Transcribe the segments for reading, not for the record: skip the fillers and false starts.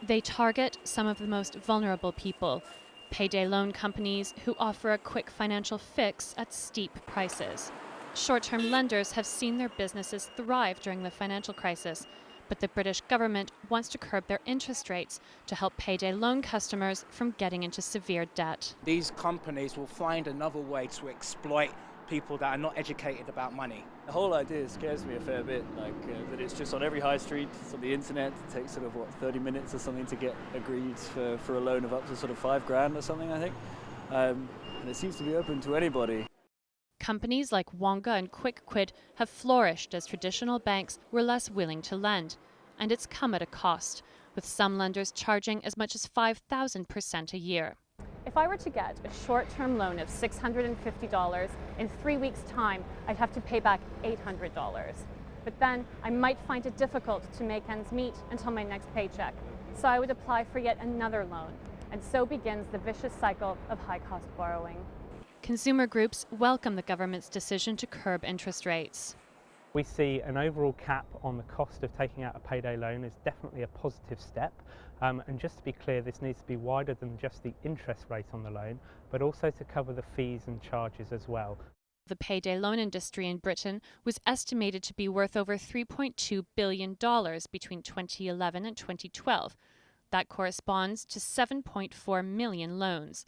They target some of the most vulnerable people, payday loan companies who offer a quick financial fix at steep prices. Short-term lenders have seen their businesses thrive during the financial crisis, but the British government wants to curb their interest rates to help payday loan customers from getting into severe debt. These companies will find another way to exploit people that are not educated about money. The whole idea scares me a fair bit, that it's just on every high street, it's on the internet. It takes 30 minutes or something to get agreed for a loan of up to $5,000 or something, I think. And it seems to be open to anybody. Companies like Wonga and QuickQuid have flourished as traditional banks were less willing to lend. And it's come at a cost, with some lenders charging as much as 5,000% a year. If I were to get a short-term loan of $650 in 3 weeks' time, I'd have to pay back $800. But then I might find it difficult to make ends meet until my next paycheck. So I would apply for yet another loan. And so begins the vicious cycle of high-cost borrowing. Consumer groups welcome the government's decision to curb interest rates. We see an overall cap on the cost of taking out a payday loan is definitely a positive step. And just to be clear, this needs to be wider than just the interest rate on the loan, but also to cover the fees and charges as well. The payday loan industry in Britain was estimated to be worth over $3.2 billion between 2011 and 2012. That corresponds to 7.4 million loans.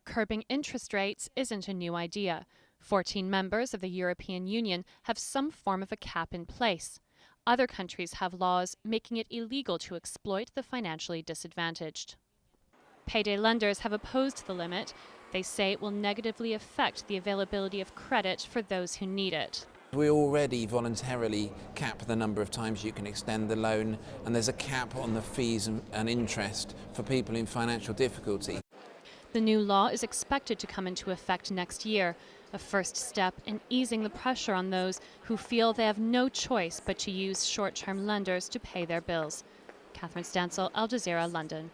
Curbing interest rates isn't a new idea. 14 members of the European Union have some form of a cap in place. Other countries have laws making it illegal to exploit the financially disadvantaged. Payday lenders have opposed the limit. They say it will negatively affect the availability of credit for those who need it. We already voluntarily cap the number of times you can extend the loan, and there's a cap on the fees and interest for people in financial difficulty. The new law is expected to come into effect next year, a first step in easing the pressure on those who feel they have no choice but to use short-term lenders to pay their bills. Catherine Stancl, Al Jazeera, London.